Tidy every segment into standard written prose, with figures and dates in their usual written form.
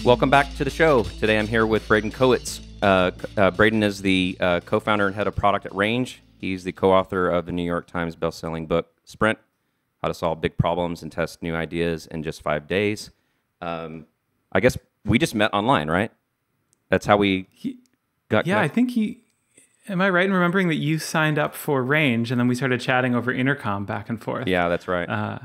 Welcome back to the show. Today I'm here with Braden Kowitz. Braden is the co-founder and head of product at Range. He's the co-author of the New York Times best-selling book, Sprint, How to Solve Big Problems and Test New Ideas in Just 5 Days. I guess we just met online, right? That's how we got Yeah, connected. I think am I right in remembering that you signed up for Range and then we started chatting over intercom back and forth? Yeah, that's right.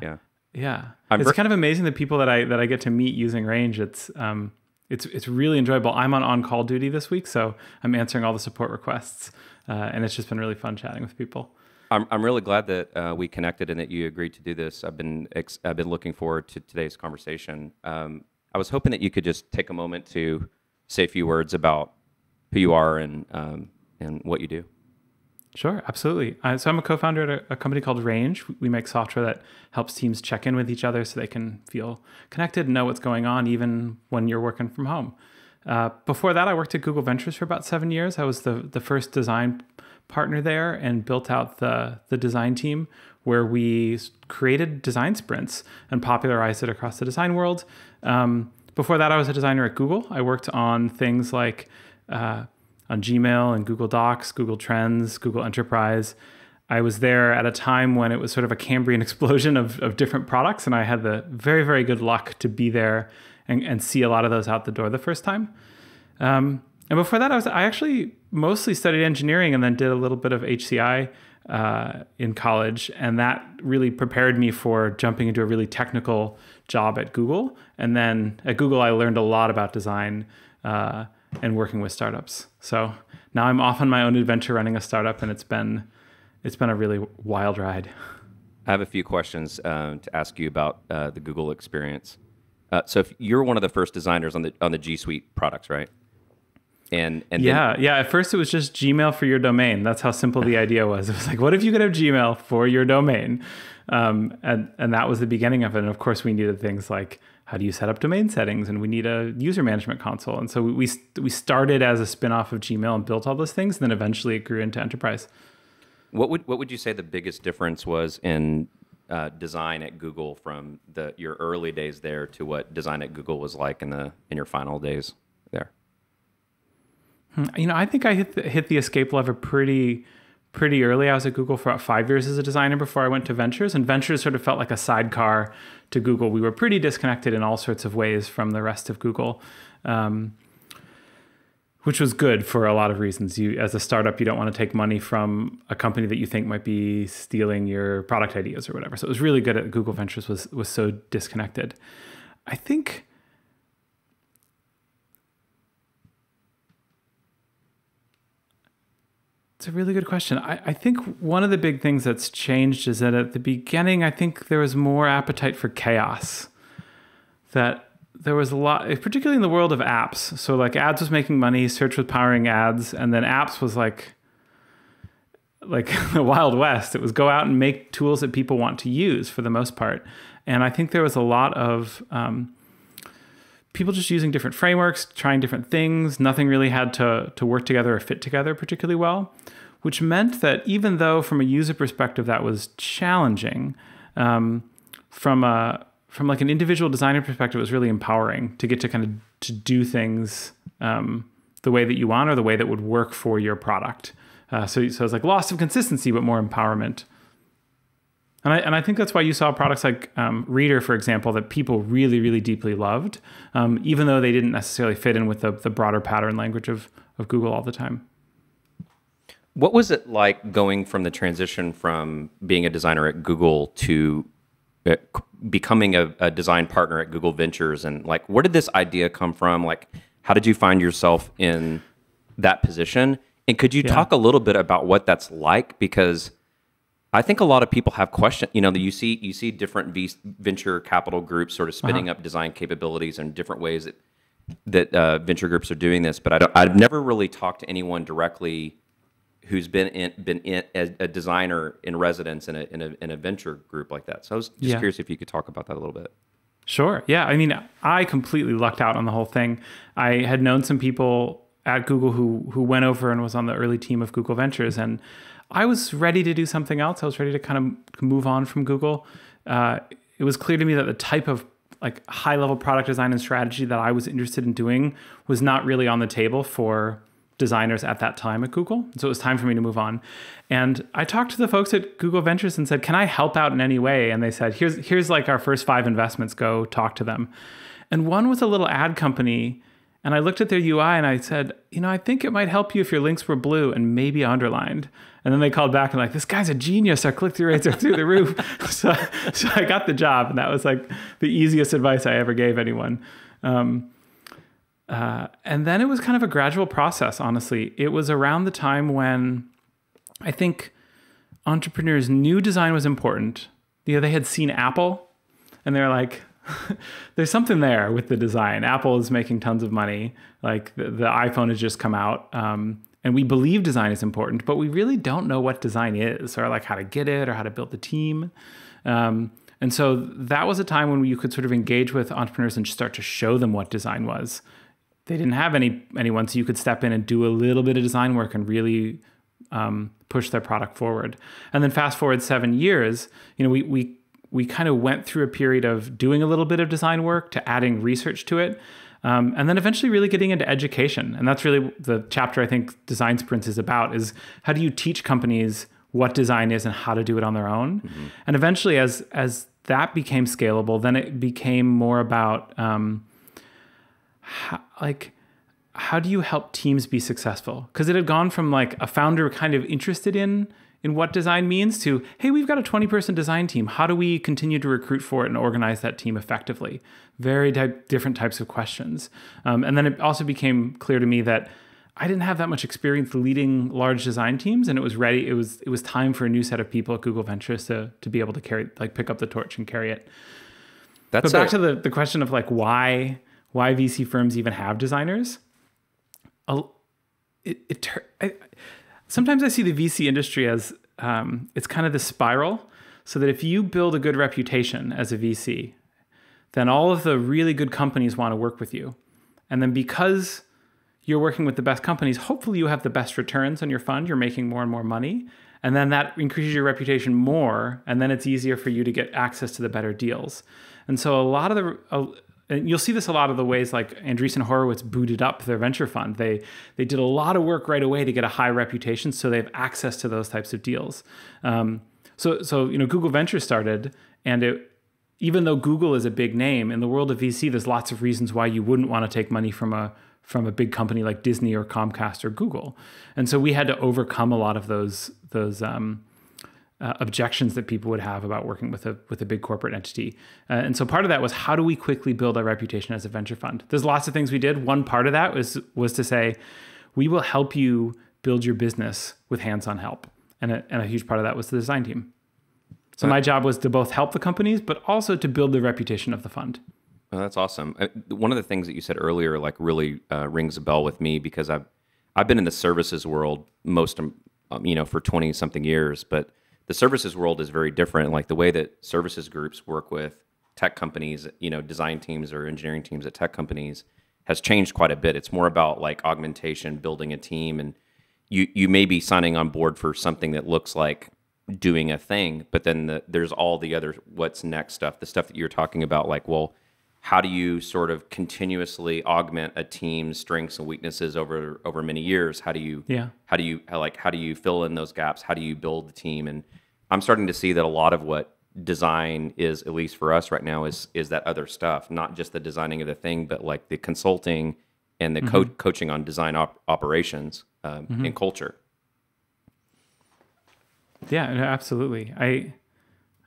Yeah. It's kind of amazing the people that I get to meet using Range. It's really enjoyable. I'm on call duty this week, so I'm answering all the support requests, and it's just been really fun chatting with people. I'm really glad that we connected and that you agreed to do this. I've been looking forward to today's conversation. I was hoping that you could just take a moment to say a few words about who you are and what you do. Sure, absolutely. So I'm a co-founder at a company called Range. We make software that helps teams check in with each other so they can feel connected and know what's going on even when you're working from home. Before that, I worked at Google Ventures for about 7 years. I was the first design partner there and built out the design team where we created design sprints and popularized it across the design world. Before that, I was a designer at Google. I worked on things like on Gmail and Google Docs, Google Trends, Google Enterprise. I was there at a time when it was sort of a Cambrian explosion of different products, and I had the very, very good luck to be there and see a lot of those out the door the first time. And before that, I actually mostly studied engineering and then did a little bit of HCI in college, and that really prepared me for jumping into a really technical job at Google. And then at Google, I learned a lot about design and working with startups. So now I'm off on my own adventure running a startup, and it's been a really wild ride. I have a few questions to ask you about the Google experience. So if you're one of the first designers on the G Suite products, right? And yeah. At first, it was just Gmail for your domain. That's how simple the idea was. It was like, what if you could have Gmail for your domain? And that was the beginning of it. And of course, we needed things like, how do you set up domain settings? And we need a user management console. And so we started as a spinoff of Gmail and built all those things. And then eventually it grew into enterprise. What would you say the biggest difference was in design at Google from your early days there to what design at Google was like in your final days there? I think I hit the escape lever pretty early. I was at Google for about 5 years as a designer before I went to Ventures, and Ventures sort of felt like a sidecar to Google. We were pretty disconnected in all sorts of ways from the rest of Google, which was good for a lot of reasons. As a startup, you don't want to take money from a company that you think might be stealing your product ideas or whatever. So it was really good at Google Ventures was so disconnected. I think it's a really good question. I think one of the big things that's changed is that at the beginning, I think there was more appetite for chaos. That there was a lot, particularly in the world of apps. So like ads was making money, search was powering ads, and then apps was like the Wild West. It was go out and make tools that people want to use for the most part. And I think there was a lot of people just using different frameworks, trying different things. Nothing really had to work together or fit together particularly well, which meant that even though from a user perspective that was challenging, from like an individual designer perspective, it was really empowering to get to kind of to do things the way that you want or the way that would work for your product. So it's like loss of consistency, but more empowerment. And I think that's why you saw products like Reader, for example, that people really, really deeply loved, even though they didn't necessarily fit in with the broader pattern language of Google all the time. What was it like going from the transition from being a designer at Google to becoming a design partner at Google Ventures? And like, where did this idea come from? Like, how did you find yourself in that position? And could you talk a little bit about what that's like? Because I think a lot of people have questions. You see different venture capital groups sort of spinning up design capabilities in different ways that venture groups are doing this. But I've never really talked to anyone directly who's been a designer in residence in a venture group like that. So I was just curious if you could talk about that a little bit. Sure. Yeah. I mean, I completely lucked out on the whole thing. I had known some people at Google who went over and was on the early team of Google Ventures, and I was ready to do something else. I was ready to kind of move on from Google. It was clear to me that the type of like high level product design and strategy that I was interested in doing was not really on the table for designers at that time at Google. So it was time for me to move on. And I talked to the folks at Google Ventures and said, can I help out in any way? And they said, here's like our first 5 investments, go talk to them. And one was a little ad company. And I looked at their UI and I said, I think it might help you if your links were blue and maybe underlined. And then they called back and like, this guy's a genius. Our click-through rates are through the roof. So I got the job. And that was like the easiest advice I ever gave anyone. And then it was kind of a gradual process, honestly. It was around the time when I think entrepreneurs knew design was important. They had seen Apple and they're like, there's something there with the design. Apple is making tons of money. Like the iPhone has just come out. And we believe design is important, but we really don't know what design is or like how to get it or how to build the team. And so that was a time when you could sort of engage with entrepreneurs and start to show them what design was. They didn't have anyone, so you could step in and do a little bit of design work and really push their product forward. And then fast forward 7 years, we kind of went through a period of doing a little bit of design work to adding research to it. And then eventually really getting into education. And that's really the chapter I think Design Sprints is about, is how do you teach companies what design is and how to do it on their own? Mm-hmm. And eventually as that became scalable, then it became more about how do you help teams be successful? Because it had gone from like a founder kind of interested in what design means to, hey, we've got a 20-person design team. How do we continue to recruit for it and organize that team effectively? Very different types of questions. And then it also became clear to me that I didn't have that much experience leading large design teams, and it was ready. It was time for a new set of people at Google Ventures to be able to pick up the torch and carry it. But back to the question of like why VC firms even have designers. Sometimes I see the VC industry as it's kind of the spiral, so that if you build a good reputation as a VC, then all of the really good companies want to work with you. And then because you're working with the best companies, hopefully you have the best returns on your fund, you're making more and more money, and then that increases your reputation more, and then it's easier for you to get access to the better deals. And so a lot of and you'll see this a lot of the ways like Andreessen Horowitz booted up their venture fund. They did a lot of work right away to get a high reputation, so they have access to those types of deals. So Google Ventures started, and even though Google is a big name in the world of VC, there's lots of reasons why you wouldn't want to take money from a big company like Disney or Comcast or Google. And so we had to overcome a lot of those objections that people would have about working with a big corporate entity. And so part of that was, how do we quickly build our reputation as a venture fund? There's lots of things we did. One part of that was to say, we will help you build your business with hands-on help. And a huge part of that was the design team. So my job was to both help the companies, but also to build the reputation of the fund. Oh, that's awesome. One of the things that you said earlier, like really rings a bell with me, because I've been in the services world for 20 something years, but the services world is very different. Like the way that services groups work with tech companies, design teams or engineering teams at tech companies has changed quite a bit. It's more about like augmentation, building a team, and you may be signing on board for something that looks like doing a thing, but then there's all the other what's next stuff, the stuff that you're talking about, like, well, how do you sort of continuously augment a team's strengths and weaknesses over many years? How do you fill in those gaps? How do you build the team? And I'm starting to see that a lot of what design is, at least for us right now, is that other stuff, not just the designing of the thing, but like the consulting and the coaching on design operations and culture. Yeah, absolutely.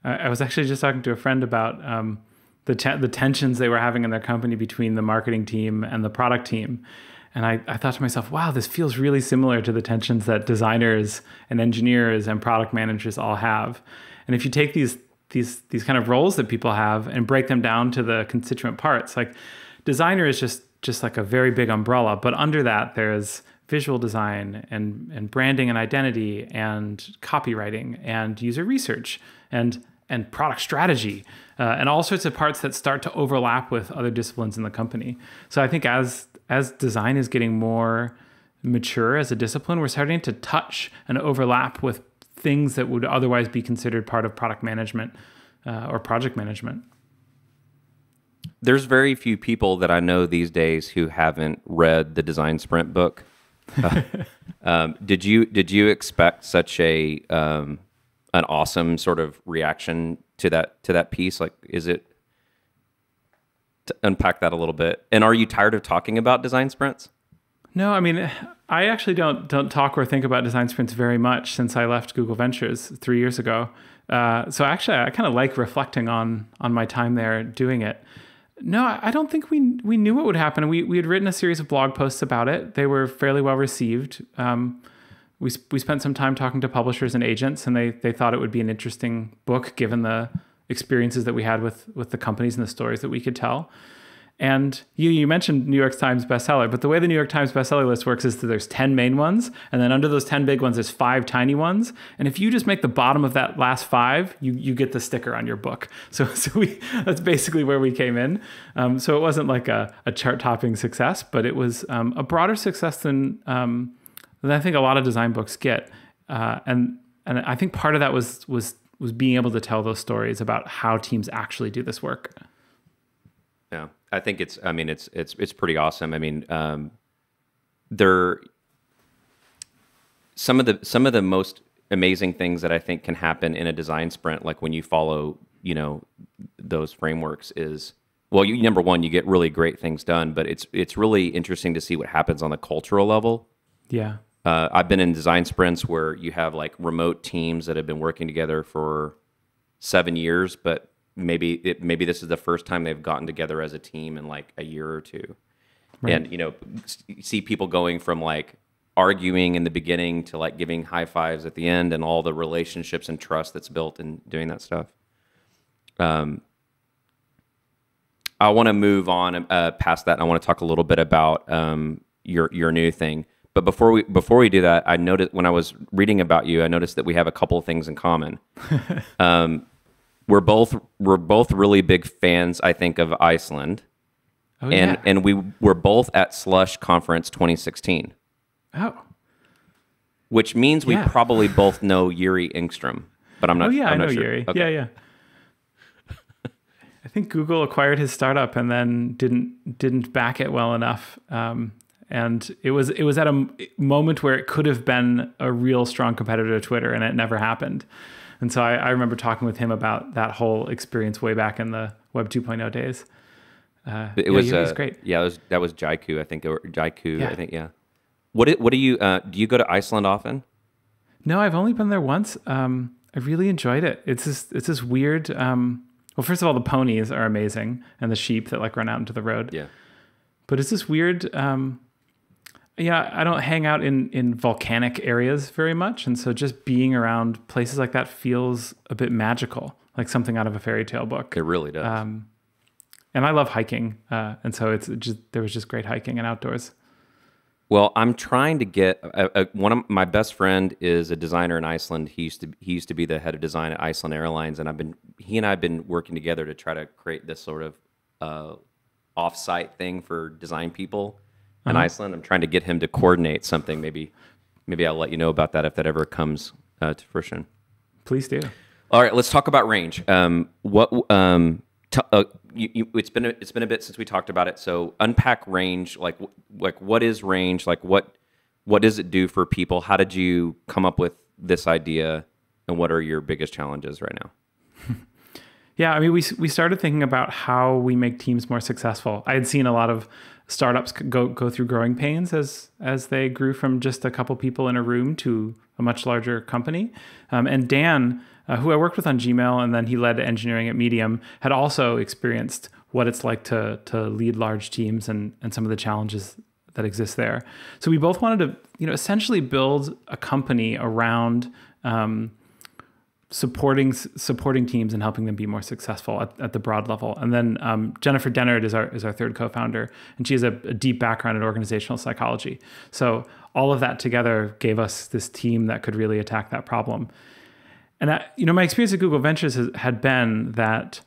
I was actually just talking to a friend about the tensions they were having in their company between the marketing team and the product team. And I thought to myself, wow, this feels really similar to the tensions that designers and engineers and product managers all have. And if you take these kind of roles that people have and break them down to the constituent parts, like designer is just like a very big umbrella, but under that there's visual design and branding and identity and copywriting and user research and product strategy and all sorts of parts that start to overlap with other disciplines in the company. So I think as design is getting more mature as a discipline, we're starting to touch and overlap with things that would otherwise be considered part of product management or project management. There's very few people that I know these days who haven't read the Design Sprint book. Did you expect such a an awesome sort of reaction to that piece? Like, is it, to unpack that a little bit? And are you tired of talking about design sprints? No, I mean, I actually don't talk or think about design sprints very much since I left Google Ventures 3 years ago. So actually, I kind of like reflecting on my time there doing it. No, I don't think we knew what would happen. We had written a series of blog posts about it. They were fairly well received. We spent some time talking to publishers and agents, and they thought it would be an interesting book given the experiences that we had with the companies and the stories that we could tell. And you mentioned New York Times bestseller, but the way the New York Times bestseller list works is that there's 10 main ones, and then under those 10 big ones, there's 5 tiny ones. And if you just make the bottom of that last 5, you get the sticker on your book. So that's basically where we came in. So it wasn't like a chart-topping success, but it was a broader success than I think a lot of design books get. And I think part of that was being able to tell those stories about how teams actually do this work. Yeah, I think it's pretty awesome. I mean, some of the most amazing things that I think can happen in a design sprint, like when you follow, those frameworks, is, well, number one, you get really great things done, but it's really interesting to see what happens on the cultural level. Yeah. I've been in design sprints where you have like remote teams that have been working together for 7 years, but maybe this is the first time they've gotten together as a team in like a year or two. Right. And, you see people going from like arguing in the beginning to like giving high fives at the end, and all the relationships and trust that's built in doing that stuff. I want to move on past that. And I want to talk a little bit about your new thing. But before we do that, I noticed when I was reading about you, I noticed that we have a couple of things in common. We're both really big fans, I think, of Iceland. Oh, yeah. And we were both at Slush Conference 2016. Oh. Which means we probably both know Yuri Engstrom, but I'm not. Oh yeah, I'm I know not sure. Yuri. Okay. Yeah. I think Google acquired his startup and then didn't back it well enough. And it was at a moment where it could have been a real strong competitor to Twitter, and it never happened. And so I remember talking with him about that whole experience way back in the Web 2.0 days. It was great. Yeah, that was Jaiku, I think, or Jaiku, Yeah. I think. Yeah. What do you do? You go to Iceland often? No, I've only been there once. I really enjoyed it. It's this weird. Well, first of all, the ponies are amazing, and the sheep that like run out into the road. Yeah. But it's this weird. I don't hang out in volcanic areas very much. And so just being around places like that feels a bit magical, like something out of a fairy tale book. It really does. And I love hiking. And so there was just great hiking and outdoors. Well, I'm trying to get one of my best friend is a designer in Iceland. He used to be the head of design at Iceland Airlines. And he and I have been working together to try to create this sort of off-site thing for design people in Iceland. I'm trying to get him to coordinate something. Maybe I'll let you know about that if that ever comes to fruition. Please do. All right, let's talk about range. It's been a bit since we talked about it. So unpack range. Like what is range? Like what does it do for people? How did you come up with this idea? And what are your biggest challenges right now? Yeah, I mean, we started thinking about how we make teams more successful. I had seen a lot of startups go through growing pains as they grew from just a couple people in a room to a much larger company. And Dan, who I worked with on Gmail, and then he led engineering at Medium, had also experienced what it's like to lead large teams and some of the challenges that exist there. So we both wanted to, essentially build a company around supporting teams and helping them be more successful at the broad level. And then Jennifer Dennard is our third co-founder, and she has a deep background in organizational psychology. So all of that together gave us this team that could really attack that problem. And my experience at Google Ventures had been that,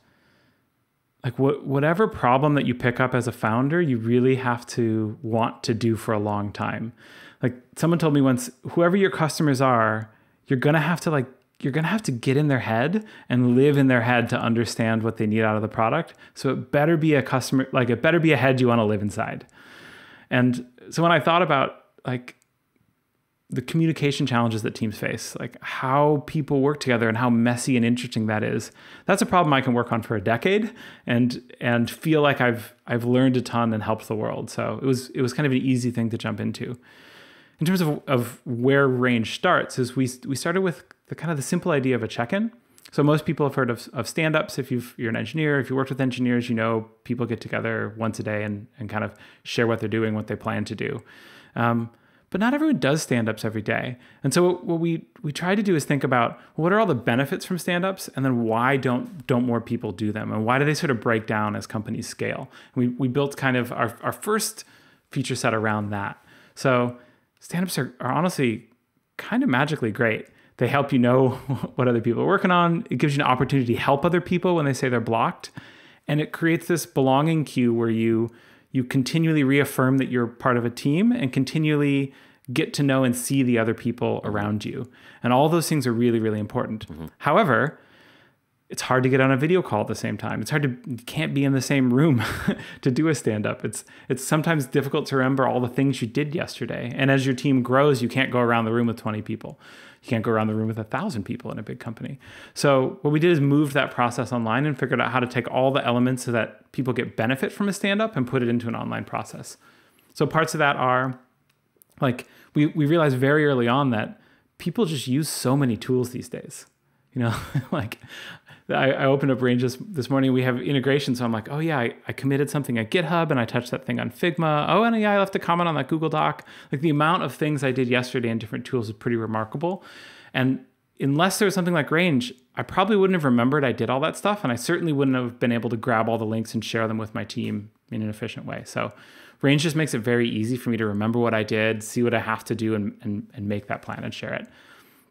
like, whatever problem that you pick up as a founder, you really have to want to do for a long time. Like someone told me once, whoever your customers are, you're gonna have to like you're going to have to get in their head and live in their head to understand what they need out of the product. So it better be a customer, like it better be a head you want to live inside. And so when I thought about like the communication challenges that teams face, like how people work together and how messy and interesting that is, that's a problem I can work on for a decade and feel like I've learned a ton and helped the world. So it was kind of an easy thing to jump into. In terms of where Range starts, is we started with the kind of the simple idea of a check-in. So most people have heard of stand-ups. If you're an engineer, if you worked with engineers, you know people get together once a day and kind of share what they're doing, what they plan to do. But not everyone does stand-ups every day. And so what we try to do is think about what are all the benefits from stand-ups, and then why don't more people do them, and why do they sort of break down as companies scale? And we built kind of our first feature set around that. So stand-ups are honestly kind of magically great. They help you know what other people are working on. It gives you an opportunity to help other people when they say they're blocked. And it creates this belonging queue where you continually reaffirm that you're part of a team and continually get to know and see the other people around you. And all those things are really, really important. Mm-hmm. However, it's hard to get on a video call at the same time. You can't be in the same room to do a stand-up. It's sometimes difficult to remember all the things you did yesterday. And as your team grows, you can't go around the room with 20 people. You can't go around the room with 1,000 people in a big company. So what we did is move that process online and figured out how to take all the elements so that people get benefit from a stand-up and put it into an online process. So parts of that are, like, we realized very early on that people just use so many tools these days. You know, like I opened up Range this morning. We have integration. So I'm like, oh yeah, I committed something at GitHub and I touched that thing on Figma. Oh, and yeah, I left a comment on that Google Doc. Like the amount of things I did yesterday in different tools is pretty remarkable. And unless there was something like Range, I probably wouldn't have remembered I did all that stuff. And I certainly wouldn't have been able to grab all the links and share them with my team in an efficient way. So Range just makes it very easy for me to remember what I did, see what I have to do, and make that plan and share it.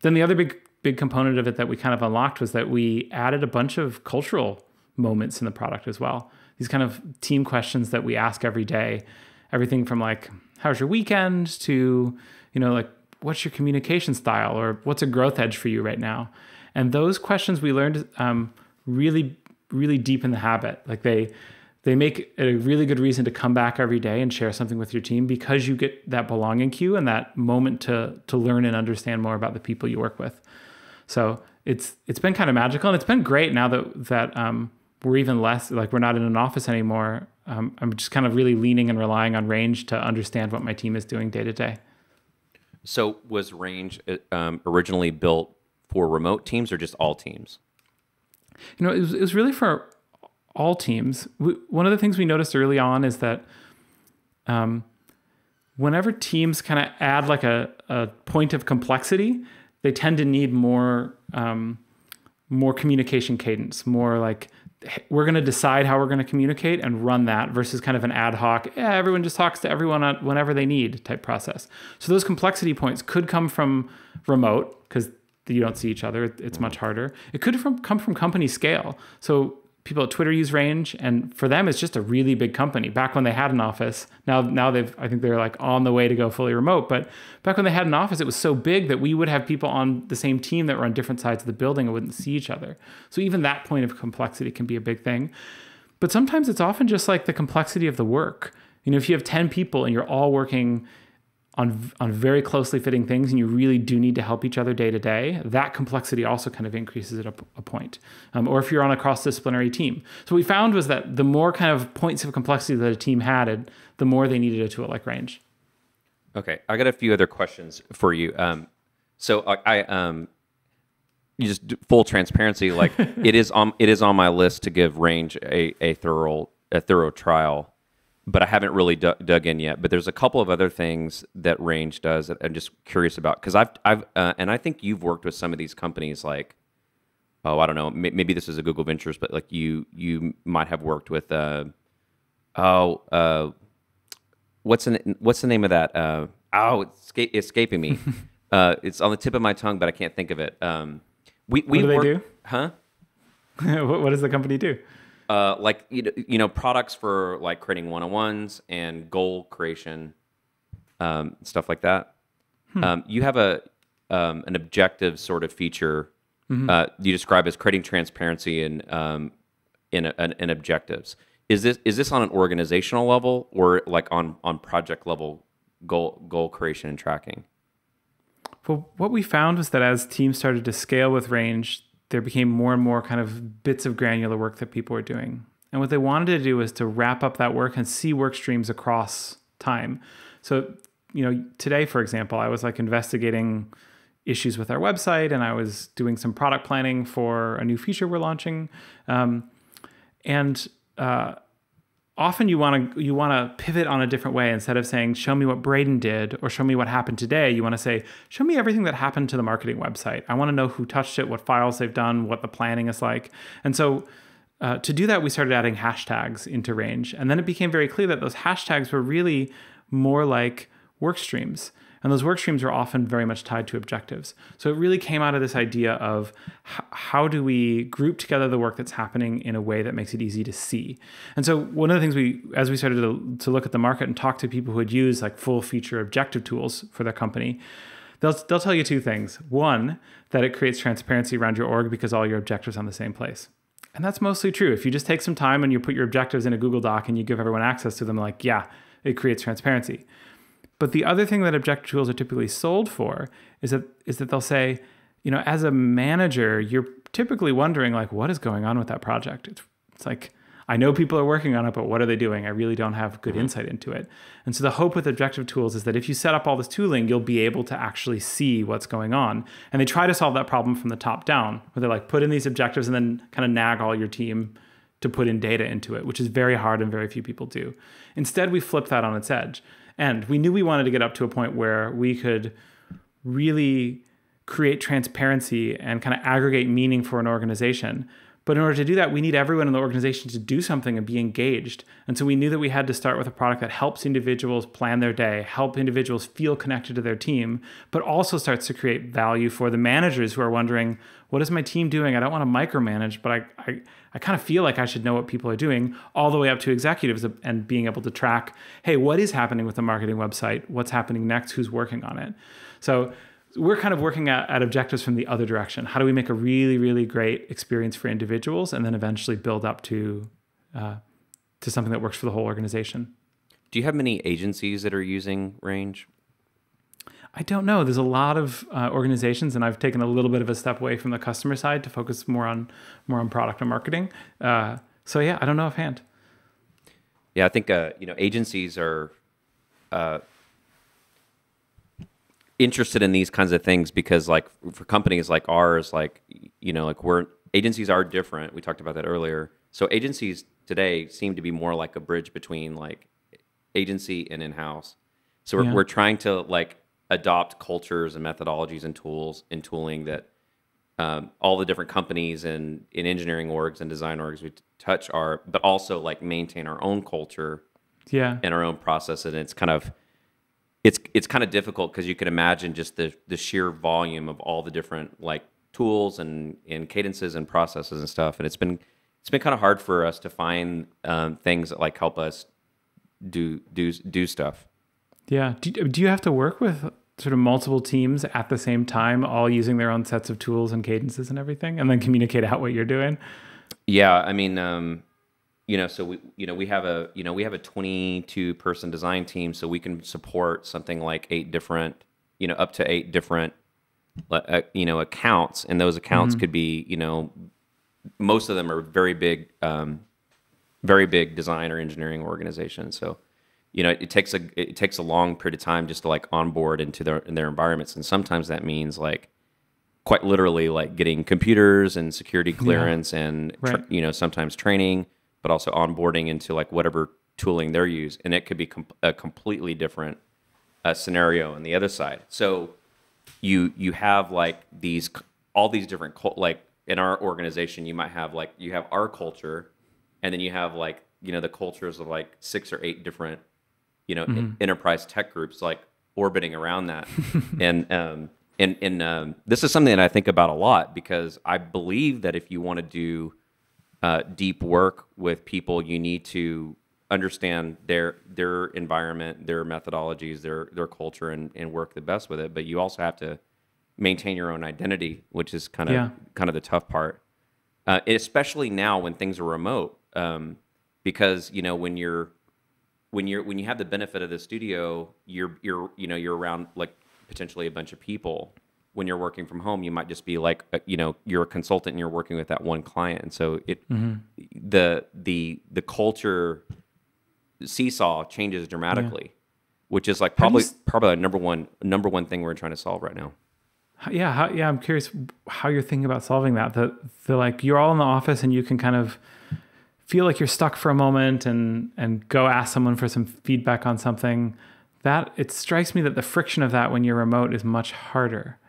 Then the other big component of it that we kind of unlocked was that we added a bunch of cultural moments in the product as well. These kind of team questions that we ask every day, everything from like, how's your weekend to, you know, like, what's your communication style, or what's a growth edge for you right now? And those questions we learned really, really deep in the habit. Like they make a really good reason to come back every day and share something with your team, because you get that belonging cue and that moment to learn and understand more about the people you work with. So it's been kind of magical, and it's been great now that we're even less, like we're not in an office anymore. I'm just kind of really leaning and relying on Range to understand what my team is doing day to day. So was Range originally built for remote teams or just all teams? You know, it was really for all teams. One of the things we noticed early on is that whenever teams kind of add like a point of complexity, they tend to need more communication cadence, more like, we're going to decide how we're going to communicate and run that, versus kind of an ad hoc, everyone just talks to everyone whenever they need type process. So those complexity points could come from remote, because you don't see each other. It's much harder. It could come from company scale. So people at Twitter use Range, and for them, it's just a really big company. Back when they had an office, now I think they're like on the way to go fully remote. But back when they had an office, it was so big that we would have people on the same team that were on different sides of the building and wouldn't see each other. So even that point of complexity can be a big thing. But sometimes it's often just like the complexity of the work. You know, if you have 10 people and you're all working on very closely fitting things, and you really do need to help each other day to day, that complexity also kind of increases at a point. Or if you're on a cross-disciplinary team. So what we found was that the more kind of points of complexity that a team had, the more they needed a tool like Range. Okay, I got a few other questions for you. So you just full transparency, like it is on my list to give Range a thorough trial. But I haven't really dug in yet. But there's a couple of other things that Range does that I'm just curious about, because I've and I think you've worked with some of these companies, like, oh, I don't know, maybe this is a Google Ventures, but like you might have worked with what's the name of that? It's escaping me. It's on the tip of my tongue, but I can't think of it. What do they do? Huh? What does the company do? Like, you know, products for like creating one-on-ones and goal creation, stuff like that. You have an objective sort of feature you describe as creating transparency in objectives. Is this on an organizational level or like on project level goal creation and tracking? Well, what we found was that as teams started to scale with Range, there became more and more kind of bits of granular work that people were doing. And what they wanted to do was to wrap up that work and see work streams across time. So, today, for example, I was like investigating issues with our website, and I was doing some product planning for a new feature we're launching. Often you want to pivot on a different way. Instead of saying, show me what Braden did or show me what happened today, you want to say, show me everything that happened to the marketing website. I want to know who touched it, what files they've done, what the planning is like. And so to do that, we started adding hashtags into Range. And then it became very clear that those hashtags were really more like work streams. And those work streams are often very much tied to objectives. So it really came out of this idea of how do we group together the work that's happening in a way that makes it easy to see. And so one of the things as we started to look at the market and talk to people who had used like full feature objective tools for their company, they'll tell you two things. One, that it creates transparency around your org because all your objectives are on the same place. And that's mostly true. If you just take some time and you put your objectives in a Google Doc and you give everyone access to them, like, yeah, it creates transparency. But the other thing that objective tools are typically sold for is that they'll say, as a manager, you're typically wondering like, what is going on with that project? It's like, I know people are working on it, but what are they doing? I really don't have good insight into it. And so the hope with objective tools is that if you set up all this tooling, you'll be able to actually see what's going on. And they try to solve that problem from the top down, where they're like, put in these objectives and then kind of nag all your team to put in data into it, which is very hard and very few people do. Instead, we flip that on its edge. And we knew we wanted to get up to a point where we could really create transparency and kind of aggregate meaning for an organization. But in order to do that, we need everyone in the organization to do something and be engaged. And so we knew that we had to start with a product that helps individuals plan their day, help individuals feel connected to their team, but also starts to create value for the managers who are wondering, what is my team doing? I don't want to micromanage, but I kind of feel like I should know what people are doing, all the way up to executives and being able to track, hey, what is happening with the marketing website? What's happening next? Who's working on it? So we're kind of working at objectives from the other direction. How do we make a really, really great experience for individuals and then eventually build up to something that works for the whole organization? Do you have many agencies that are using Range? I don't know. There's a lot of organizations, and I've taken a little bit of a step away from the customer side to focus more on product and marketing. So yeah, I don't know offhand. Yeah, I think agencies are interested in these kinds of things because, like, for companies like ours, agencies are different. We talked about that earlier. So agencies today seem to be more like a bridge between like agency and in-house. So we're trying to like adopt cultures and methodologies and tools and tooling that all the different companies and in engineering orgs and design orgs we touch are, but also like maintain our own culture and our own process. And it's kind of difficult because you can imagine just the sheer volume of all the different like tools and cadences and processes and stuff. And it's been kind of hard for us to find things that like help us do stuff. Yeah. Do you have to work with sort of multiple teams at the same time, all using their own sets of tools and cadences and everything, and then communicate out what you're doing? Yeah, I mean, so we have a 22-person design team, so we can support something like 8 different, up to 8 different, accounts, and those accounts could be, most of them are very big design or engineering organizations. So, it takes a long period of time just to like onboard into their environments, and sometimes that means like quite literally like getting computers and security clearance and sometimes training, but also onboarding into like whatever tooling they're used, and it could be a completely different scenario on the other side. So you have like all these different like in our organization, you might have like you have our culture, and then you have like the cultures of like 6 or 8 different enterprise tech groups like orbiting around that. And this is something that I think about a lot because I believe that if you want to do deep work with people, you need to understand their environment, their methodologies, their culture, and work the best with it. But you also have to maintain your own identity, which is Yeah. kind of the tough part, especially now when things are remote. Because when you have the benefit of the studio, you're around like potentially a bunch of people. When you're working from home, you might just be like, you're a consultant and you're working with that one client. And so the culture seesaw changes dramatically, which is like probably the number one thing we're trying to solve right now. I'm curious how you're thinking about solving that. The like you're all in the office and you can kind of feel like you're stuck for a moment and go ask someone for some feedback on something. That it strikes me that the friction of that when you're remote is much harder.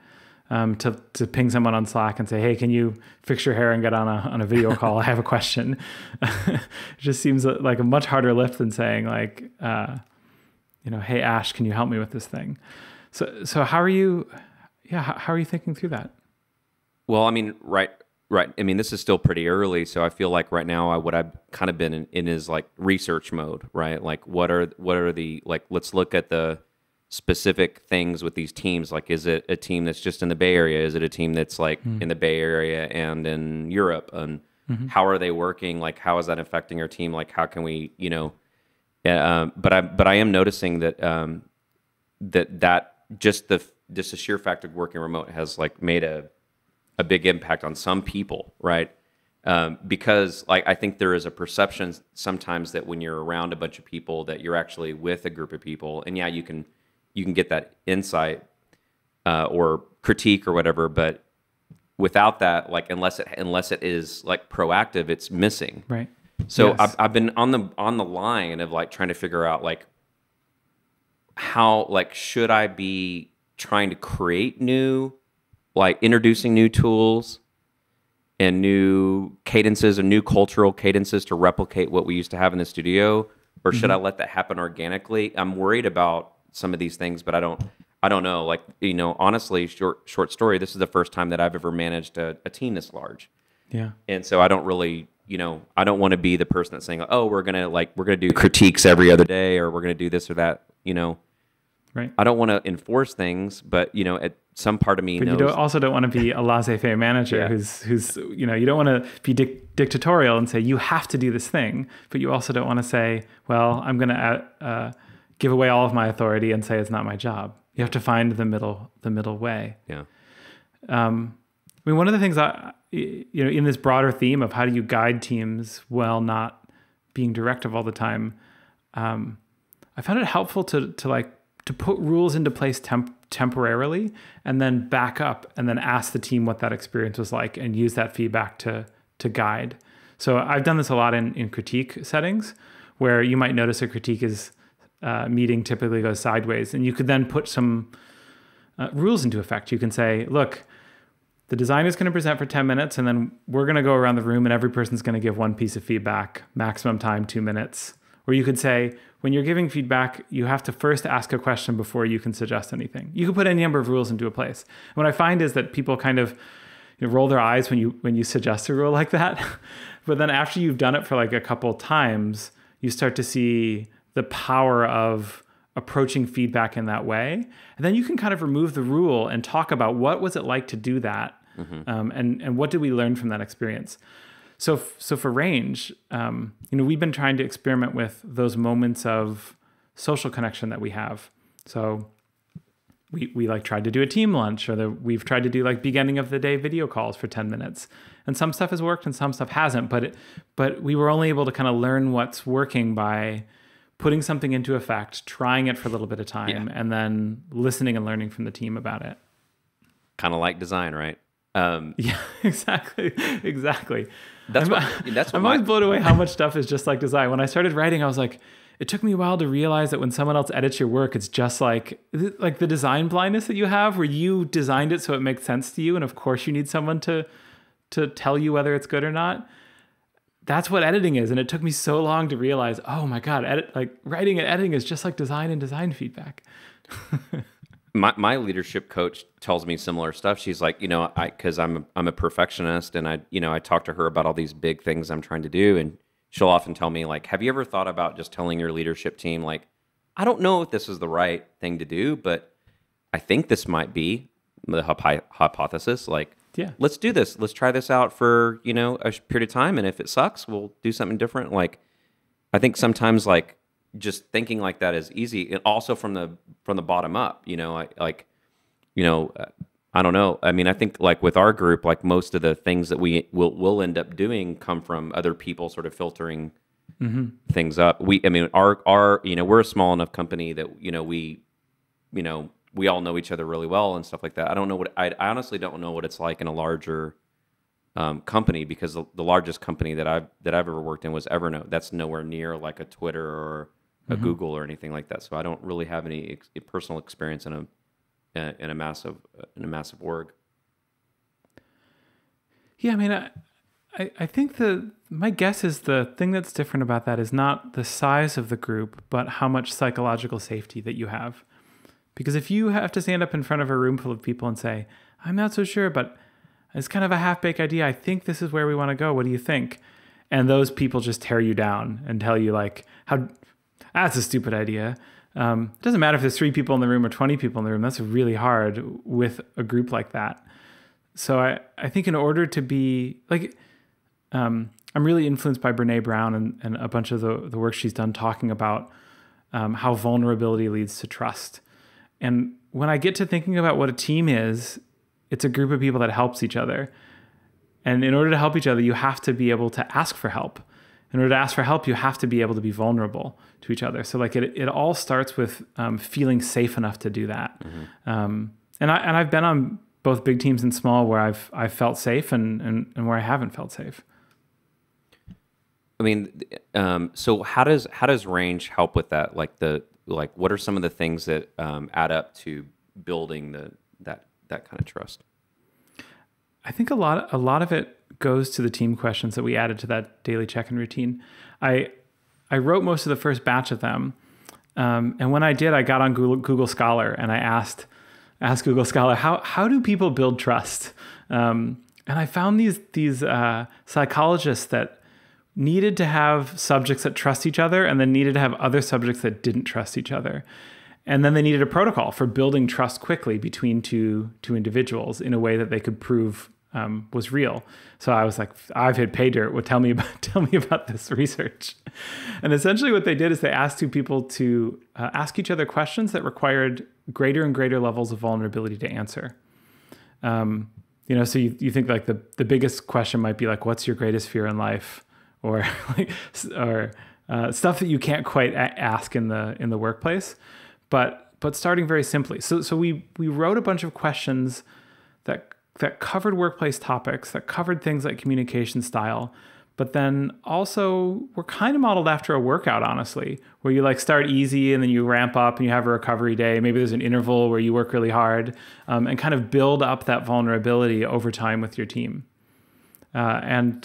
To ping someone on Slack and say, hey, can you fix your hair and get on a video call? I have a question. It just seems like a much harder lift than saying like, hey, Ash, can you help me with this thing? So how are you thinking through that? Well, I mean, right. I mean, this is still pretty early. So I feel like right now what I've kind of been in is like research mode, right? Like what are the, like, let's look at the specific things with these teams. Like, is it a team that's just in the Bay Area? Is it a team that's like in the Bay Area and in Europe? And how are they working? Like, how is that affecting our team? Like, how can we, but I am noticing that that just the sheer fact of working remote has like made a big impact on some people, right? Because like I think there is a perception sometimes that when you're around a bunch of people that you're actually with a group of people, and yeah, you can get that insight or critique or whatever, but without that, like unless it is like proactive, it's missing. Right. So yes. I've been on the line of like trying to figure out like how, like, should I be trying to create introducing new tools and new cadences and new cultural cadences to replicate what we used to have in the studio, or should I let that happen organically? I'm worried about some of these things, but I don't know. Like, honestly, short story, this is the first time that I've ever managed a team this large. Yeah. And so I don't really, I don't want to be the person that's saying, oh, we're going to do critiques every other day, or we're going to do this or that, Right. I don't want to enforce things, but at some part of me knows. You also don't want to be a laissez-faire manager who's you don't want to be dictatorial and say you have to do this thing, but you also don't want to say, well, I'm going to give away all of my authority and say it's not my job. You have to find the middle way. Yeah. I mean, one of the things in this broader theme of how do you guide teams while not being directive all the time, I found it helpful to put rules into place temporarily and then back up and then ask the team what that experience was like and use that feedback to guide. So I've done this a lot in critique settings where you might notice a critique meeting typically goes sideways, and you could then put some rules into effect. You can say, look, the designer is going to present for 10 minutes and then we're going to go around the room and every person's going to give one piece of feedback, maximum time 2 minutes. Or you could say, when you're giving feedback, you have to first ask a question before you can suggest anything. You could put any number of rules into a place. And what I find is that people kind of roll their eyes when you suggest a rule like that. But then after you've done it for like a couple times, you start to see the power of approaching feedback in that way. And then you can kind of remove the rule and talk about what was it like to do that, and what did we learn from that experience. So for Range, we've been trying to experiment with those moments of social connection that we have. So we like tried to do a team lunch, or we've tried to do like beginning of the day video calls for 10 minutes. And some stuff has worked and some stuff hasn't, but we were only able to kind of learn what's working by putting something into effect, trying it for a little bit of time, and then listening and learning from the team about it. Kind of like design, right? Yeah, exactly. I'm always blown away how much stuff is just like design. When I started writing, I was like, it took me a while to realize that when someone else edits your work, it's just like the design blindness that you have, where you designed it so it makes sense to you, and of course you need someone to tell you whether it's good or not. That's what editing is, and it took me so long to realize, oh my God, writing and editing is just like design and design feedback. My leadership coach tells me similar stuff. She's like, because I'm a perfectionist, and I talk to her about all these big things I'm trying to do, and she'll often tell me like, have you ever thought about just telling your leadership team, like, I don't know if this is the right thing to do, but I think this might be. hypothesis. Like, Yeah. let's do this. Let's try this out for, a period of time. And if it sucks, we'll do something different. Like, I think sometimes like just thinking like that is easy. And also from the bottom up, I don't know. I mean, I think like with our group, like most of the things that we'll end up doing come from other people sort of filtering things up. Our we're a small enough company that, we all know each other really well and stuff like that. I honestly don't know what it's like in a larger company, because the largest company that I've ever worked in was Evernote. That's nowhere near like a Twitter or a Google or anything like that. So I don't really have any personal experience in a massive org. Yeah, I mean, I think my guess is the thing that's different about that is not the size of the group, but how much psychological safety that you have. Because if you have to stand up in front of a room full of people and say, I'm not so sure, but it's kind of a half-baked idea. I think this is where we want to go. What do you think? And those people just tear you down and tell you like, that's a stupid idea. It doesn't matter if there's 3 people in the room or 20 people in the room. That's really hard with a group like that. So I think in order to be like, I'm really influenced by Brene Brown and a bunch of the work she's done talking about how vulnerability leads to trust. And when I get to thinking about what a team is, it's a group of people that helps each other. And in order to help each other, you have to be able to ask for help. In order to ask for help, you have to be able to be vulnerable to each other. So like it all starts with feeling safe enough to do that. And I've been on both big teams and small where I've felt safe and where I haven't felt safe. I mean, so how does range help with that? Like what are some of the things that add up to building that kind of trust? I think a lot of it goes to the team questions that we added to that daily check-in routine. I wrote most of the first batch of them, and when I did, I got on Google Scholar and I asked Google Scholar how do people build trust, and I found these psychologists that needed to have subjects that trust each other and then needed to have other subjects that didn't trust each other. And then they needed a protocol for building trust quickly between two individuals in a way that they could prove was real. So I was like, I've hit pay dirt. Well, tell me about this research. And essentially what they did is they asked 2 people to ask each other questions that required greater and greater levels of vulnerability to answer. So you think like the biggest question might be like, what's your greatest fear in life? Or stuff that you can't quite ask in the workplace. But starting very simply. So we wrote a bunch of questions that covered workplace topics, that covered things like communication style, but then also were kind of modeled after a workout, honestly, where you like start easy and then you ramp up and you have a recovery day. Maybe there's an interval where you work really hard and kind of build up that vulnerability over time with your team. And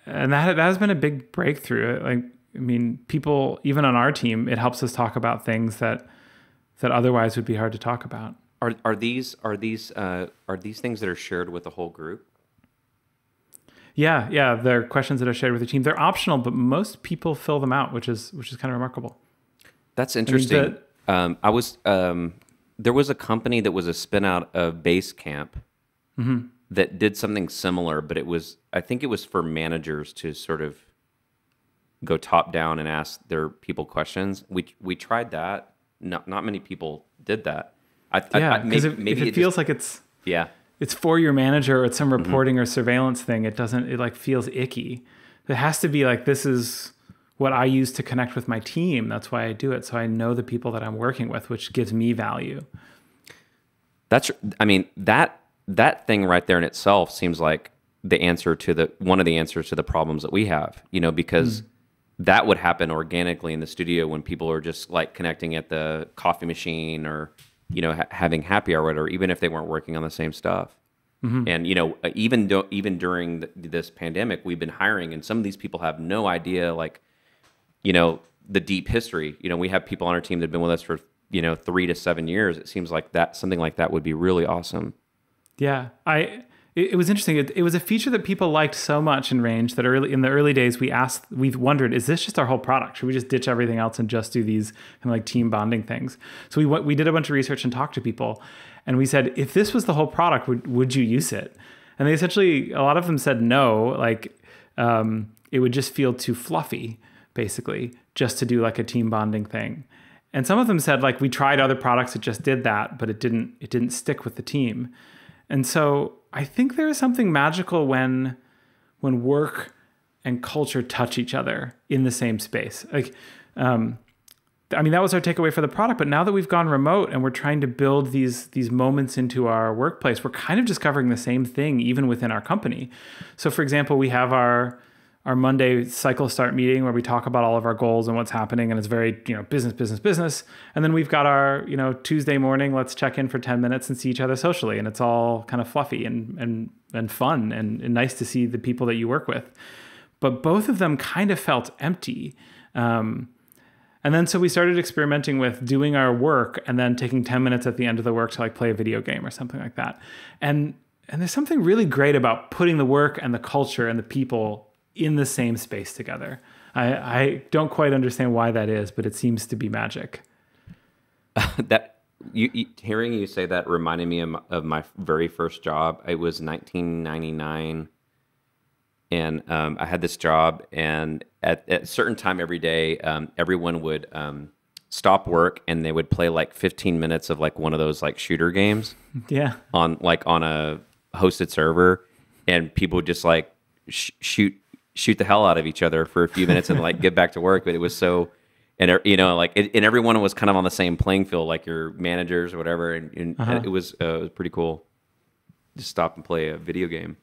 that has been a big breakthrough. Like, I mean, people, even on our team, it helps us talk about things that otherwise would be hard to talk about. Are these things that are shared with the whole group? Yeah. They're questions that are shared with the team. They're optional, but most people fill them out, which is kind of remarkable. That's interesting. There was a company that was a spin out of Basecamp that did something similar, but I think it was for managers to sort of go top down and ask their people questions. We tried that. Not many people did that. Because if it feels like it's for your manager or it's some reporting or surveillance thing, it like feels icky. It has to be like, this is what I use to connect with my team. That's why I do it. So I know the people that I'm working with, which gives me value. That thing right there in itself seems like one of the answers to the problems that we have, because that would happen organically in the studio when people are just like connecting at the coffee machine or, having happy hour, or even if they weren't working on the same stuff. And, even during this pandemic, we've been hiring, and some of these people have no idea, like, the deep history. We have people on our team that have been with us for, 3 to 7 years. It seems like something like that would be really awesome. Yeah. it was interesting. It was a feature that people liked so much in Range that in the early days, we wondered, is this just our whole product? Should we just ditch everything else and just do these kind of like team bonding things? So we did a bunch of research and talked to people, and we said, if this was the whole product, would you use it? And they essentially, a lot of them said no, like it would just feel too fluffy, basically, just to do like a team bonding thing. And some of them said, like, we tried other products that just did that, but it didn't stick with the team. And so I think there is something magical when work and culture touch each other in the same space. Like, I mean, that was our takeaway for the product. But now that we've gone remote and we're trying to build these moments into our workplace, we're kind of discovering the same thing even within our company. So, for example, we have our Monday cycle start meeting where we talk about all of our goals and what's happening, and it's very, business. And then we've got our, Tuesday morning, let's check in for 10 minutes and see each other socially. And it's all kind of fluffy and fun and nice to see the people that you work with. But both of them kind of felt empty. And then so we started experimenting with doing our work and then taking 10 minutes at the end of the work to like play a video game or something like that. And there's something really great about putting the work and the culture and the people in the same space together. I don't quite understand why that is, but it seems to be magic. Hearing you say that reminded me of my very first job. It was 1999, and I had this job, and at a certain time every day, everyone would stop work and they would play like 15 minutes of like one of those like shooter games. Yeah. On a hosted server, and people would just like shoot the hell out of each other for a few minutes and like get back to work. But it was so, and everyone was kind of on the same playing field, like your managers or whatever. And it was pretty cool. Just stop and play a video game.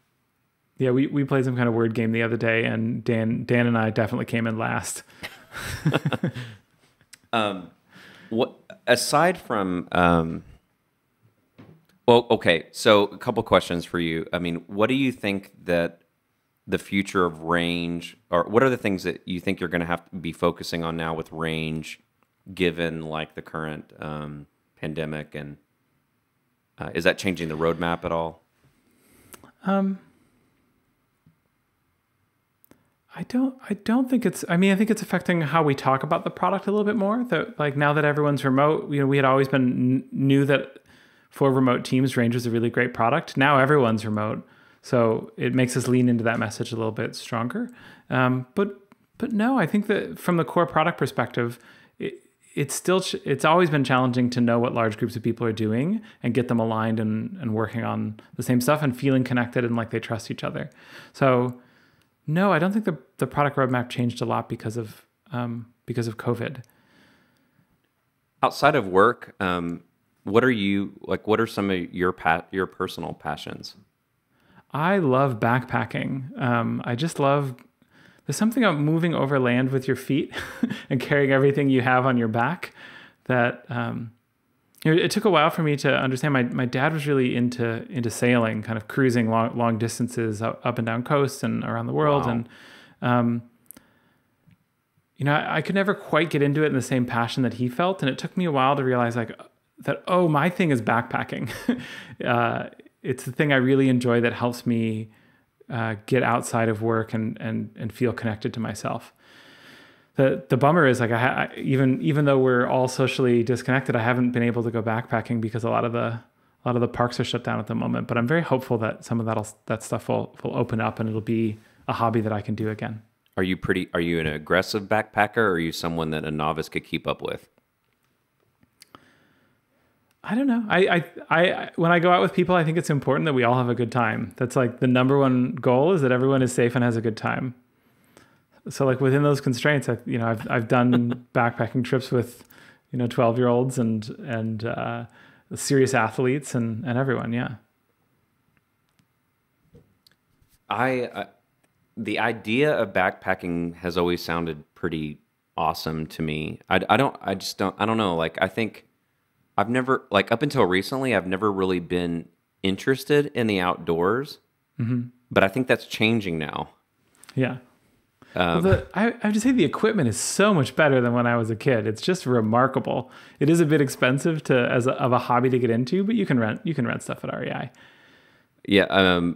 Yeah, we played some kind of word game the other day, and Dan and I definitely came in last. What aside from well, okay, so a couple questions for you. I mean, what do you think that the future of Range, or what are the things that you think you're going to have to be focusing on now with Range, given like the current pandemic, and is that changing the roadmap at all? I don't think it's, I think it's affecting how we talk about the product a little bit more. That like now that everyone's remote, we had always knew that for remote teams, Range was a really great product. Now everyone's remote. So it makes us lean into that message a little bit stronger. But no, I think that from the core product perspective, it's always been challenging to know what large groups of people are doing and get them aligned and working on the same stuff and feeling connected and like they trust each other. So no, I don't think the product roadmap changed a lot because of COVID. Outside of work, what are some of your personal passions? I love backpacking. I just love, there's something about moving over land with your feet and carrying everything you have on your back that, it took a while for me to understand. My dad was really into sailing, kind of cruising long distances up and down coasts and around the world. Wow. And, I could never quite get into it in the same passion that he felt. And it took me a while to realize my thing is backpacking. It's the thing I really enjoy that helps me get outside of work and feel connected to myself. The bummer is even though we're all socially disconnected, I haven't been able to go backpacking because a lot of the parks are shut down at the moment. But I'm very hopeful that some of that stuff will open up and it'll be a hobby that I can do again. Are you an aggressive backpacker, or are you someone that a novice could keep up with? I don't know. I when I go out with people, I think it's important that we all have a good time. That's like the number one goal, is that everyone is safe and has a good time. So like within those constraints, I've done backpacking trips with 12-year-olds and serious athletes and everyone. Yeah. The idea of backpacking has always sounded pretty awesome to me. I don't know. Like, I think I've never, like, up until recently, I've never really been interested in the outdoors, but I think that's changing now. Yeah. I have to say the equipment is so much better than when I was a kid. It's just remarkable. It is a bit expensive of a hobby to get into, but you can rent stuff at REI. Yeah.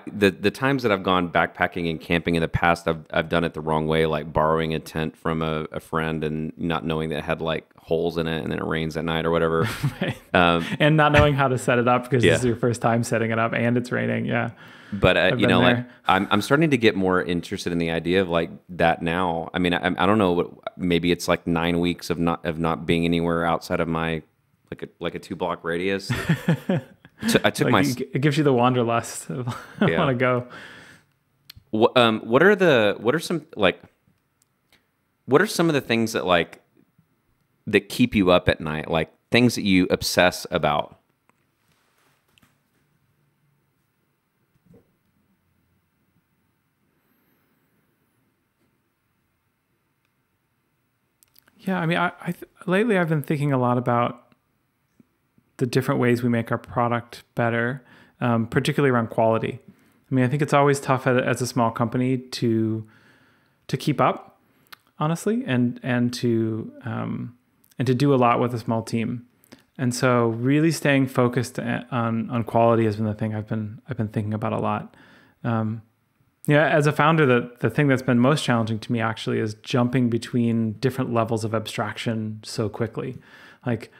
The times that I've gone backpacking and camping in the past, I've done it the wrong way, like borrowing a tent from a friend and not knowing that it had like holes in it, and then it rains at night or whatever. Right. And not knowing how to set it up because Yeah. this is your first time setting it up and it's raining. Yeah. But I've you been know, like there. I'm starting to get more interested in the idea of like that now. I mean, I don't know what, maybe it's like 9 weeks of not being anywhere outside of my like a 2 block radius. I took my It gives you the wanderlust of I Yeah. want to go. what are some like what are some of the things that like that keep you up at night, like things that you obsess about? Yeah, I mean, lately I've been thinking a lot about the different ways we make our product better, particularly around quality. I mean, I think it's always tough as a small company to keep up, honestly, and to do a lot with a small team. And so, really staying focused on quality has been the thing I've been thinking about a lot. Yeah, as a founder, the thing that's been most challenging to me actually is jumping between different levels of abstraction so quickly. Like,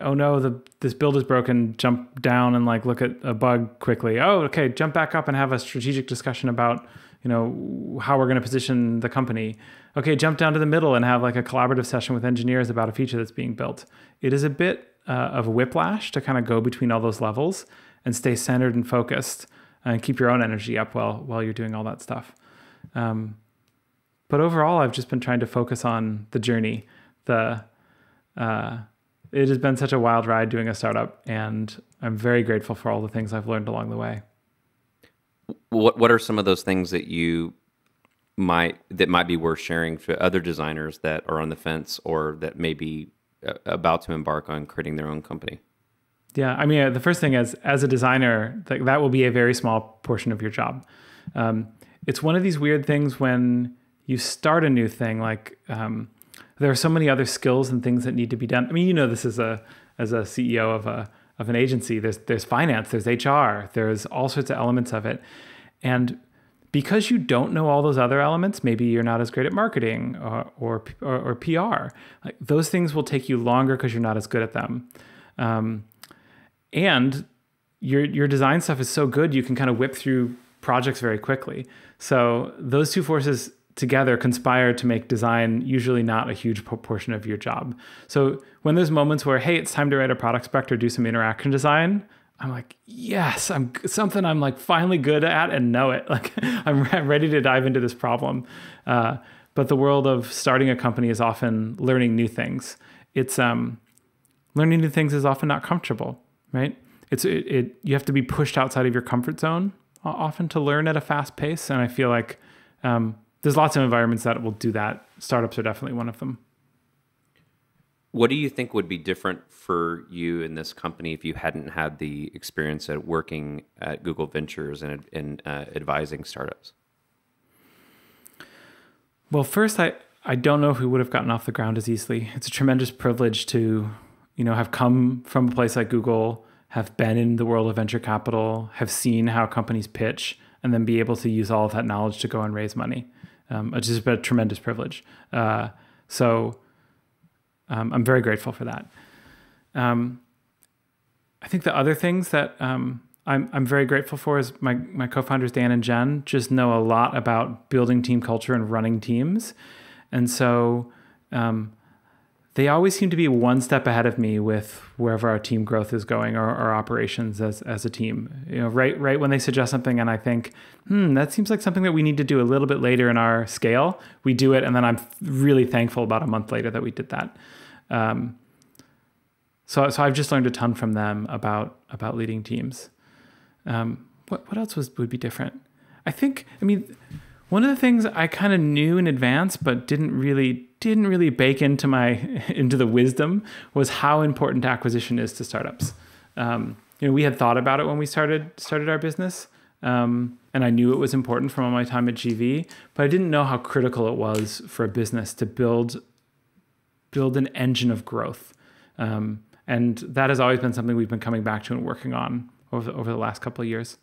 oh no, this build is broken, jump down and like look at a bug quickly. Oh, okay, jump back up and have a strategic discussion about, how we're going to position the company. Okay, jump down to the middle and have like a collaborative session with engineers about a feature that's being built. It is a bit of a whiplash to kind of go between all those levels and stay centered and focused and keep your own energy up while you're doing all that stuff. But overall, I've just been trying to focus on the journey. It has been such a wild ride doing a startup, and I'm very grateful for all the things I've learned along the way. What are some of those things that might be worth sharing for other designers that are on the fence or that may be about to embark on creating their own company? Yeah, I mean, the first thing is, as a designer, that will be a very small portion of your job. It's one of these weird things when you start a new thing, like there are so many other skills and things that need to be done. I mean, this as a CEO of an agency, there's finance, there's HR, there's all sorts of elements of it. And because you don't know all those other elements, maybe you're not as great at marketing or PR. Like, those things will take you longer because you're not as good at them. And your design stuff is so good, you can kind of whip through projects very quickly. So those two forces together conspire to make design usually not a huge proportion of your job. So when there's moments where, hey, it's time to write a product spec or do some interaction design, I'm like, yes, I'm like finally good at and know it. Like I'm ready to dive into this problem. But the world of starting a company is often learning new things. Learning new things is often not comfortable, right? You have to be pushed outside of your comfort zone often to learn at a fast pace. And I feel like there's lots of environments that will do that. Startups are definitely one of them. What do you think would be different for you in this company if you hadn't had the experience at working at Google Ventures and advising startups? Well, first, I don't know if we would have gotten off the ground as easily. It's a tremendous privilege to, have come from a place like Google, have been in the world of venture capital, have seen how companies pitch, and then be able to use all of that knowledge to go and raise money. It's just been a tremendous privilege. So I'm very grateful for that. I think the other things that I'm very grateful for is my co-founders, Dan and Jen, just know a lot about building team culture and running teams. And so they always seem to be one step ahead of me with wherever our team growth is going or our operations as a team. Right when they suggest something and I think, that seems like something that we need to do a little bit later in our scale, we do it. And then I'm really thankful about a month later that we did that. So I've just learned a ton from them about leading teams. What else would be different? I mean, one of the things I kind of knew in advance, but didn't really bake into the wisdom was how important acquisition is to startups. We had thought about it when we started our business, and I knew it was important from all my time at GV, but I didn't know how critical it was for a business to build an engine of growth. And that has always been something we've been coming back to and working on over the last couple of years.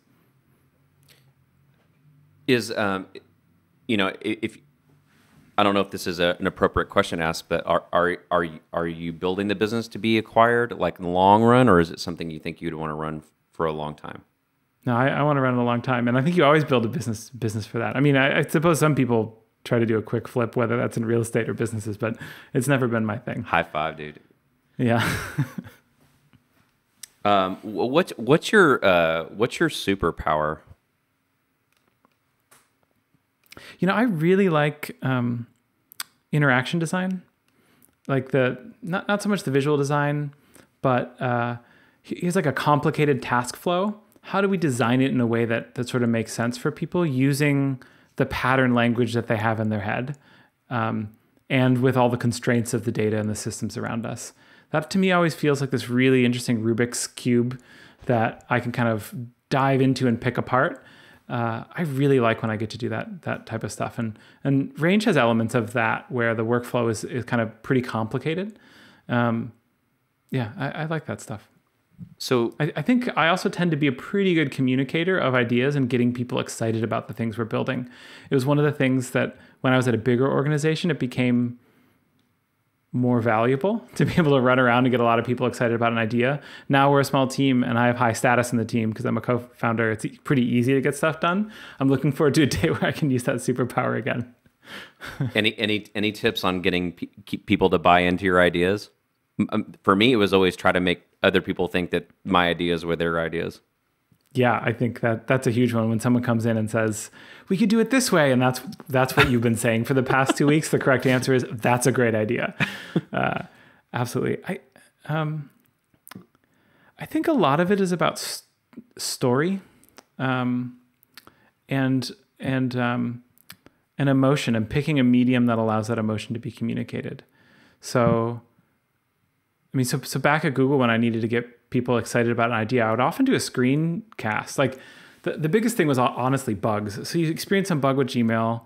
Is if I don't know if this is an appropriate question to ask, but are you building the business to be acquired like in the long run, or is it something you think you'd want to run for a long time? No, I want to run it a long time, and I think you always build a business for that. I mean, I suppose some people try to do a quick flip, whether that's in real estate or businesses, but it's never been my thing. High five, dude. Yeah. What's your superpower? I really like interaction design, like not so much the visual design, but here's like a complicated task flow. How do we design it in a way that sort of makes sense for people using the pattern language that they have in their head, and with all the constraints of the data and the systems around us? That to me always feels like this really interesting Rubik's Cube that I can kind of dive into and pick apart. I really like when I get to do that type of stuff. And Range has elements of that where the workflow is kind of pretty complicated. I like that stuff. So I think I also tend to be a pretty good communicator of ideas and getting people excited about the things we're building. It was one of the things that when I was at a bigger organization, it became more valuable to be able to run around and get a lot of people excited about an idea. Now we're a small team and I have high status in the team because I'm a co-founder. It's pretty easy to get stuff done. I'm looking forward to a day where I can use that superpower again. Any tips on getting people to buy into your ideas? For me, it was always try to make other people think that my ideas were their ideas. Yeah, I think that's a huge one. When someone comes in and says, we could do it this way, and that's what you've been saying for the past 2 weeks, the correct answer is, that's a great idea. Absolutely. I think a lot of it is about story and emotion, and picking a medium that allows that emotion to be communicated. So, I mean, so back at Google, when I needed to get people excited about an idea, I would often do a screencast. Like the biggest thing was honestly bugs. So you experience some bug with Gmail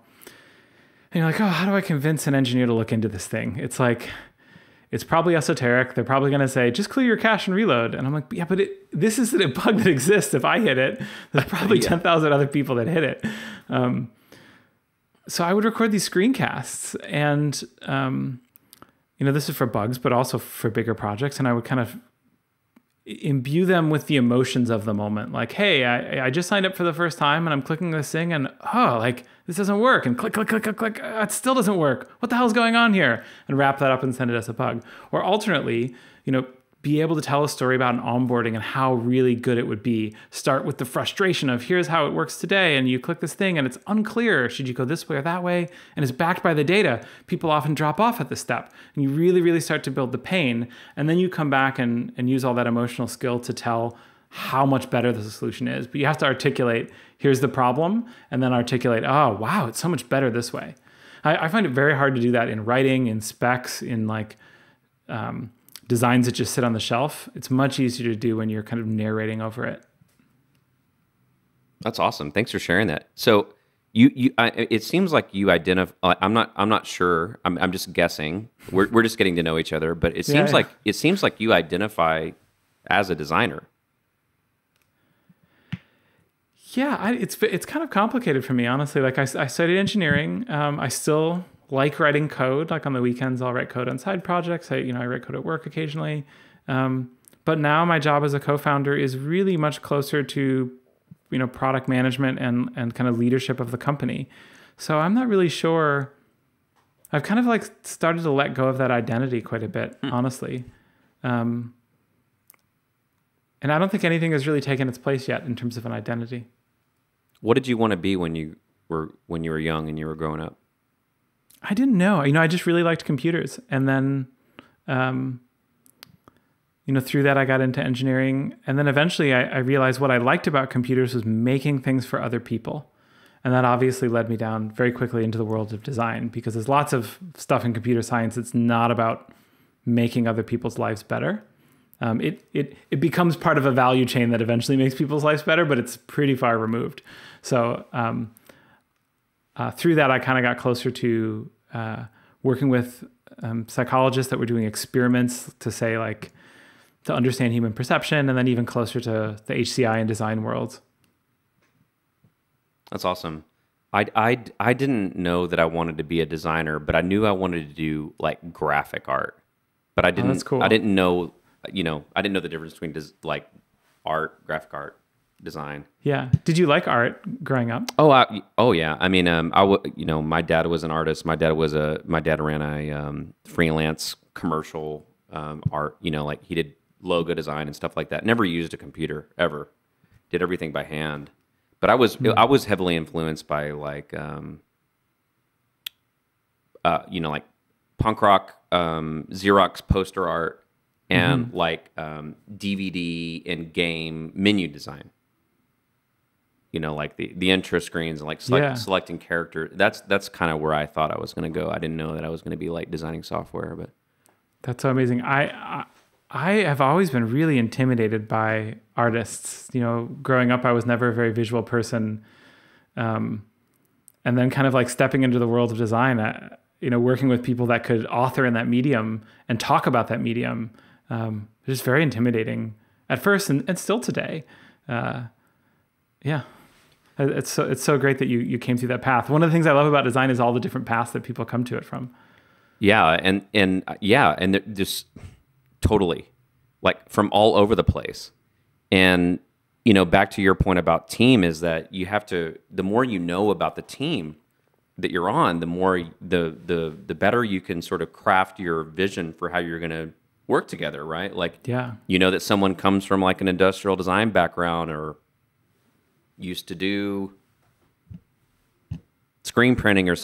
and you're like, oh, how do I convince an engineer to look into this thing? It's like, it's probably esoteric. They're probably going to say, just clear your cache and reload. And I'm like, yeah, but this isn't a bug that exists. If I hit it, there's probably 10,000 other people that hit it. So I would record these screencasts and, this is for bugs, but also for bigger projects. And I would kind of imbue them with the emotions of the moment. Like, hey, I just signed up for the first time and I'm clicking this thing and, this doesn't work. And click, click, click, click, click. It still doesn't work. What the hell's going on here? And wrap that up and send it as a bug. Or alternately, be able to tell a story about an onboarding and how really good it would be. Start with the frustration of here's how it works today. And you click this thing and it's unclear. Should you go this way or that way? And it's backed by the data. People often drop off at this step. And you really, really start to build the pain. And then you come back and use all that emotional skill to tell how much better the solution is. But you have to articulate, here's the problem. And then articulate, oh, wow, it's so much better this way. I find it very hard to do that in writing, in specs, in designs that just sit on the shelf. It's much easier to do when you're kind of narrating over it. That's awesome. Thanks for sharing that. So it seems like you identify. I'm not sure. I'm just guessing. We're just getting to know each other. But it seems like you identify as a designer. Yeah, it's kind of complicated for me, honestly. Like I studied engineering. I still like writing code. Like on the weekends, I'll write code on side projects. I write code at work occasionally. But now my job as a co-founder is really much closer to, product management and kind of leadership of the company. So I'm not really sure. I've kind of started to let go of that identity quite a bit, honestly. And I don't think anything has really taken its place yet in terms of an identity. What did you want to be when you were young and you were growing up? I didn't know. I just really liked computers. And then, through that, I got into engineering. And then eventually I realized what I liked about computers was making things for other people. And that obviously led me down very quickly into the world of design, because there's lots of stuff in computer science that's not about making other people's lives better. It becomes part of a value chain that eventually makes people's lives better, but it's pretty far removed. So through that, I kind of got closer to working with psychologists that were doing experiments to say, to understand human perception, and then even closer to the HCI and design world. That's awesome. I didn't know that I wanted to be a designer, but I knew I wanted to do like graphic art. But I didn't. That's cool. I didn't know. I didn't know the difference between like art, graphic art, design. Yeah. Did you like art growing up? Oh yeah. I mean, my dad was an artist. My dad ran a freelance commercial art. Like he did logo design and stuff like that. Never used a computer ever. Did everything by hand. But I was heavily influenced by like like punk rock, Xerox poster art, and like DVD and game menu design. Like the intro screens and like selecting character. That's kind of where I thought I was going to go. I didn't know that I was going to be like designing software, but that's so amazing. I have always been really intimidated by artists. Growing up, I was never a very visual person. And then kind of like stepping into the world of design, working with people that could author in that medium and talk about that medium, just very intimidating at first and still today. Yeah. It's so great that you came through that path. One of the things I love about design is all the different paths that people come to it from. Yeah. And just totally like from all over the place. And, back to your point about team is that you have to, the more you know about the team that you're on, the more, the better you can sort of craft your vision for how you're going to work together. Right. Like, that someone comes from like an industrial design background or used to do screen printing or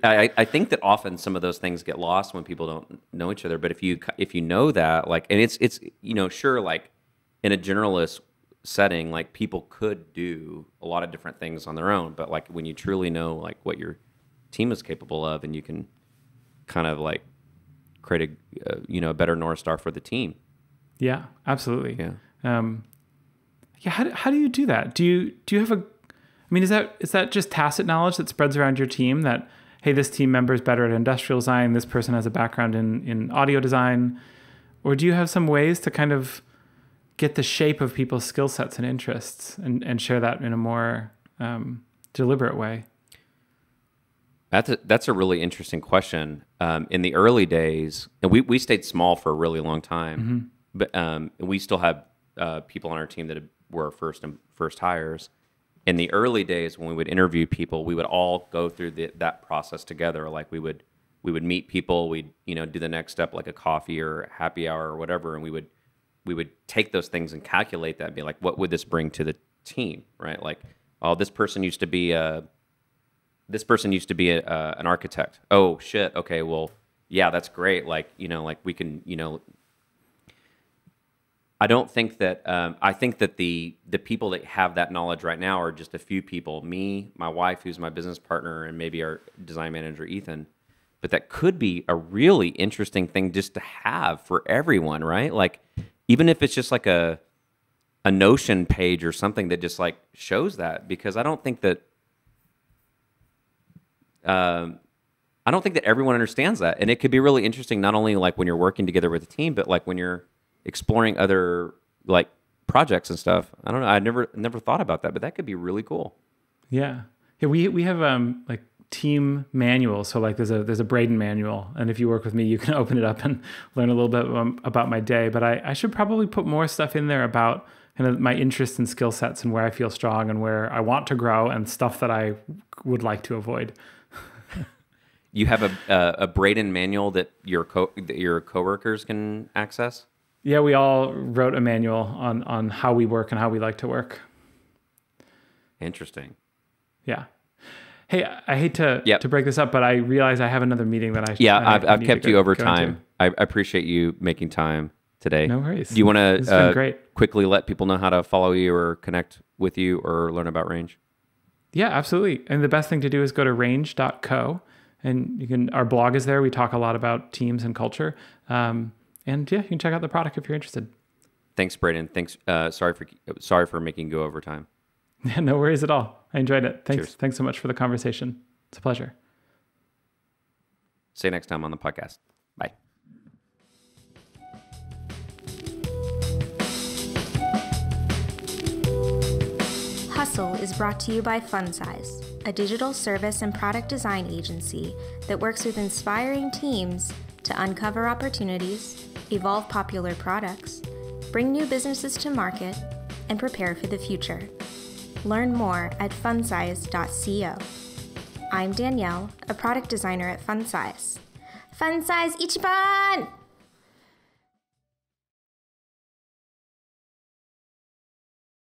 I think that often some of those things get lost when people don't know each other. But if you know that, like, and it's sure, like in a generalist setting, like people could do a lot of different things on their own. But like when you truly know like what your team is capable of, and you can kind of like create a better North Star for the team. Yeah, absolutely. Yeah. How do you do that? Do you have is that just tacit knowledge that spreads around your team that, hey, this team member is better at industrial design, this person has a background in audio design? Or do you have some ways to kind of get the shape of people's skill sets and interests and share that in a more deliberate way? That's a really interesting question. In the early days, and we stayed small for a really long time, but we still have people on our team that were first hires. In the early days, when we would interview people, we would all go through that process together. Like we would meet people, we'd do the next step, like a coffee or happy hour or whatever, and we would take those things and calculate that and be like, what would this bring to the team, right? Like, oh, this person used to be an architect. Oh shit, okay, well, yeah, that's great. Like like we can I don't think that I think that the people that have that knowledge right now are just a few people. Me, my wife, who's my business partner, and maybe our design manager, Ethan. But that could be a really interesting thing just to have for everyone, right? Like, even if it's just like a Notion page or something that just like shows that, because I don't think that everyone understands that, and it could be really interesting not only like when you're working together with a team, but like when you're exploring other like projects and stuff. I don't know. I never thought about that, but that could be really cool. Yeah. We have like team manuals. So like there's a Braden manual, and if you work with me, you can open it up and learn a little bit about my day. But I should probably put more stuff in there about kind of my interests and skill sets and where I feel strong and where I want to grow and stuff that I would like to avoid. You have a Braden manual that your coworkers can access? Yeah, we all wrote a manual on how we work and how we like to work. Interesting. Yeah. Hey, I hate to break this up, but I realize I have another meeting that I've kept you over time. I appreciate you making time today. No worries. Do you want to quickly let people know how to follow you or connect with you or learn about Range? Yeah, absolutely. And the best thing to do is go to range.co, and our blog is there. We talk a lot about teams and culture. And yeah, you can check out the product if you're interested. Thanks, Braden. Thanks. Sorry for making you go over time. Yeah, no worries at all. I enjoyed it. Thanks. Cheers. Thanks so much for the conversation. It's a pleasure. See you next time on the podcast. Bye. Hustle is brought to you by FunSize, a digital service and product design agency that works with inspiring teams to uncover opportunities, evolve popular products, bring new businesses to market, and prepare for the future. Learn more at funsize.co. I'm Danielle, a product designer at FunSize. FunSize Ichiban!